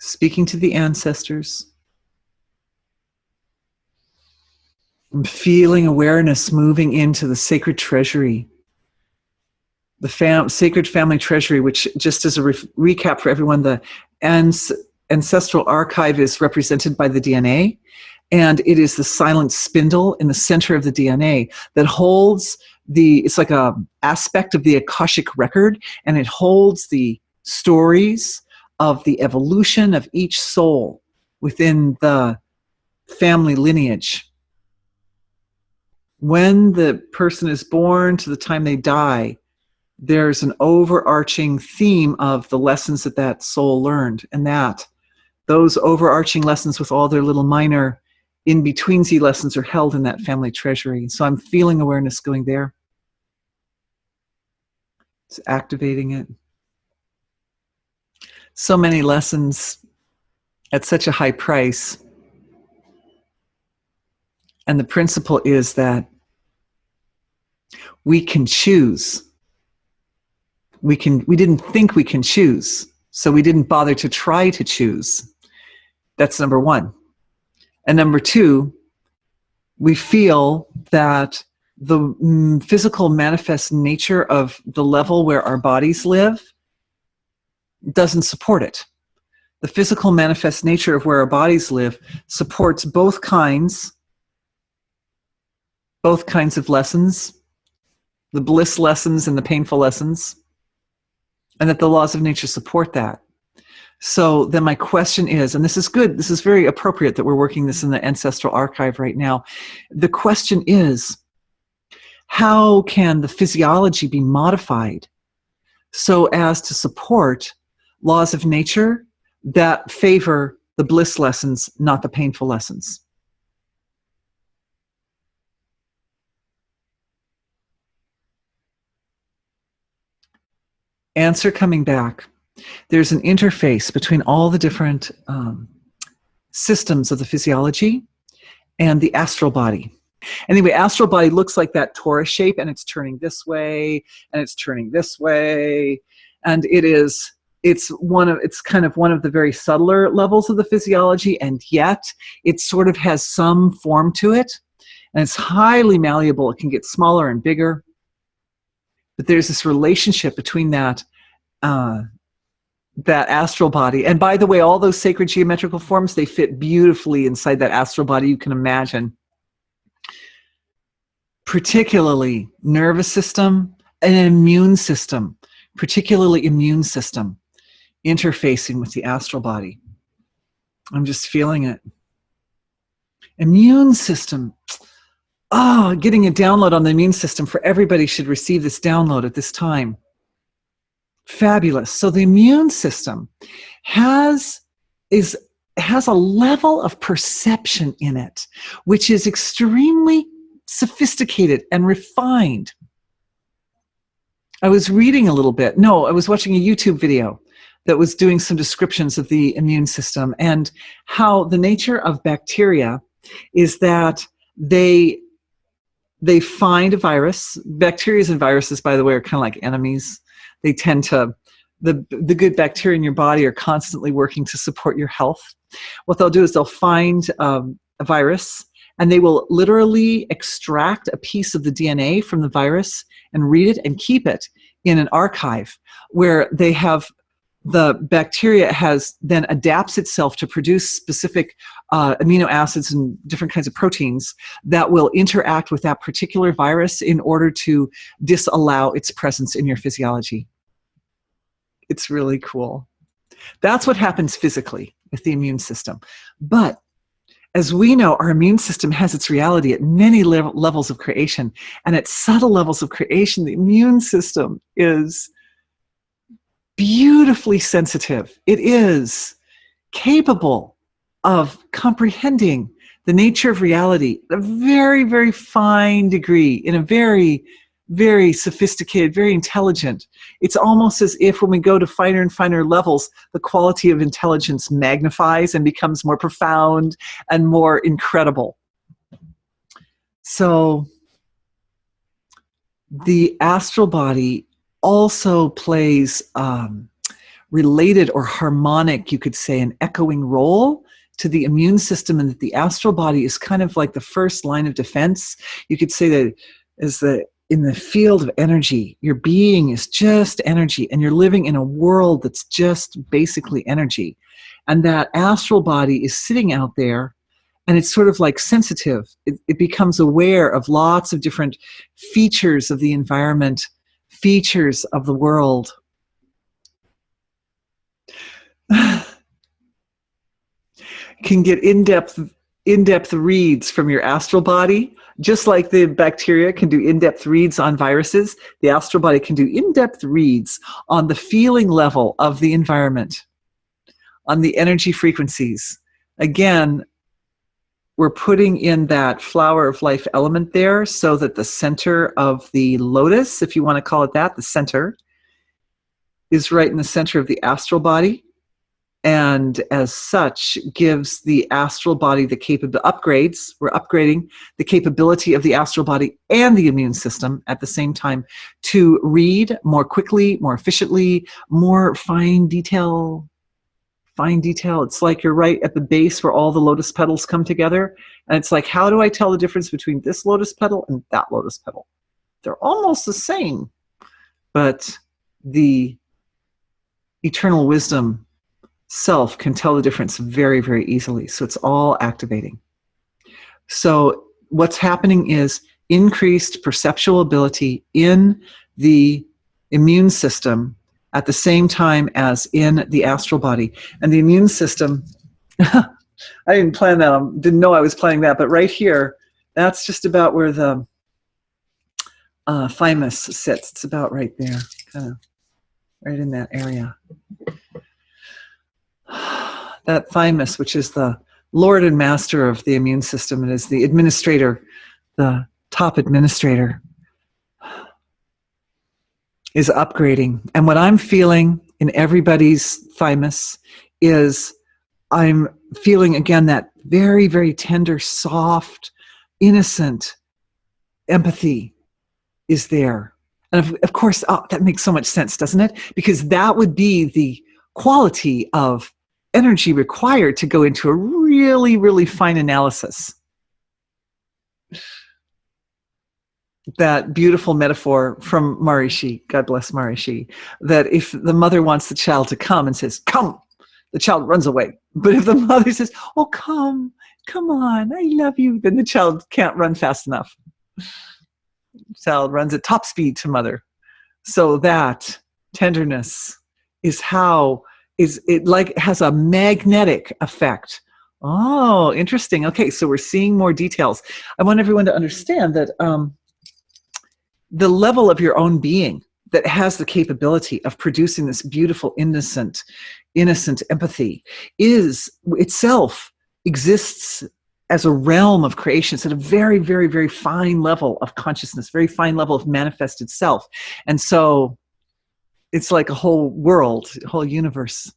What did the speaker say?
speaking to the ancestors. I'm feeling awareness moving into the sacred treasury, the sacred family treasury, which, just as a recap for everyone, the ancestral archive is represented by the DNA, and it is the silent spindle in the center of the DNA that holds it's like a aspect of the Akashic record, and it holds the stories of the evolution of each soul within the family lineage. When the person is born to the time they die, there's an overarching theme of the lessons that that soul learned, and that those overarching lessons with all their little minor in-betweensy lessons are held in that family treasury. So I'm feeling awareness going there. It's activating it. So many lessons at such a high price. And the principle is that we can choose. We didn't think we can choose, so we didn't bother to try to choose. That's number one. And number two, we feel that the physical manifest nature of the level where our bodies live doesn't support it. The physical manifest nature of where our bodies live supports both kinds of lessons, the bliss lessons and the painful lessons, and that the laws of nature support that. So then my question is, and this is good, this is very appropriate that we're working this in the ancestral archive right now. The question is, how can the physiology be modified so as to support laws of nature that favor the bliss lessons, not the painful lessons? Answer coming back. There's an interface between all the different systems of the physiology and the astral body. Anyway, astral body looks like that torus shape, and it's turning this way, and it's turning this way, and it's kind of one of the very subtler levels of the physiology, and yet it sort of has some form to it, and it's highly malleable. It can get smaller and bigger. But there's this relationship between that astral body. And by the way, all those sacred geometrical forms, they fit beautifully inside that astral body you can imagine. Particularly nervous system and immune system, particularly immune system, interfacing with the astral body. I'm just feeling it. Immune system. Getting a download on the immune system. For everybody should receive this download at this time. Fabulous. So the immune system has a level of perception in it, which is extremely sophisticated and refined. I was reading a little bit. No, I was watching a YouTube video that was doing some descriptions of the immune system and how the nature of bacteria is that they find a virus. Bacteria and viruses, by the way, are kind of like enemies. They tend to, the good bacteria in your body are constantly working to support your health. What they'll do is they'll find a virus, and they will literally extract a piece of the DNA from the virus and read it and keep it in an archive where they have the bacteria then adapts itself to produce specific amino acids and different kinds of proteins that will interact with that particular virus in order to disallow its presence in your physiology. It's really cool. That's what happens physically with the immune system. But as we know, our immune system has its reality at many levels of creation. And at subtle levels of creation, the immune system is beautifully sensitive. It is capable of comprehending the nature of reality at a very, very fine degree, in a very, very sophisticated, very intelligent. It's almost as if when we go to finer and finer levels, the quality of intelligence magnifies and becomes more profound and more incredible. So the astral body also plays related or harmonic, you could say, an echoing role to the immune system, and that the astral body is kind of like the first line of defense. You could say that is in the field of energy, your being is just energy, and you're living in a world that's just basically energy. And that astral body is sitting out there, and it's sort of like sensitive. It becomes aware of lots of different features of the environment, features of the world. Can get in-depth reads from your astral body, just like the bacteria can do in-depth reads on viruses. The astral body can do in-depth reads on the feeling level of the environment, on the energy frequencies. Again, we're putting in that flower of life element there, so that the center of the lotus, if you want to call it that, the center, is right in the center of the astral body. And as such, gives the astral body the upgrades. We're upgrading the capability of the astral body and the immune system at the same time to read more quickly, more efficiently, more fine detail. It's like you're right at the base where all the lotus petals come together. And it's like, how do I tell the difference between this lotus petal and that lotus petal? They're almost the same, but the eternal wisdom self can tell the difference very, very easily. So it's all activating. So what's happening is increased perceptual ability in the immune system at the same time as in the astral body. And the immune system, I didn't plan that. I didn't know I was planning that, but right here, that's just about where the thymus sits. It's about right there, kind of right in that area. That thymus, which is the lord and master of the immune system, and is the administrator, the top administrator, is upgrading. And what I'm feeling in everybody's thymus is I'm feeling, again, that very, very tender, soft, innocent empathy is there. And of course, that makes so much sense, doesn't it? Because that would be the quality of energy required to go into a really, really fine analysis. That beautiful metaphor from Maharishi, God bless Maharishi, that if the mother wants the child to come and says, come, the child runs away. But if the mother says, oh, come on, I love you, then the child can't run fast enough. The child runs at top speed to mother. So that tenderness is it like has a magnetic effect. Oh, interesting. Okay, so we're seeing more details. I want everyone to understand that the level of your own being that has the capability of producing this beautiful, innocent empathy is itself exists as a realm of creation. It's at a very, very, very fine level of consciousness, very fine level of manifested self. And so it's like a whole world, a whole universes.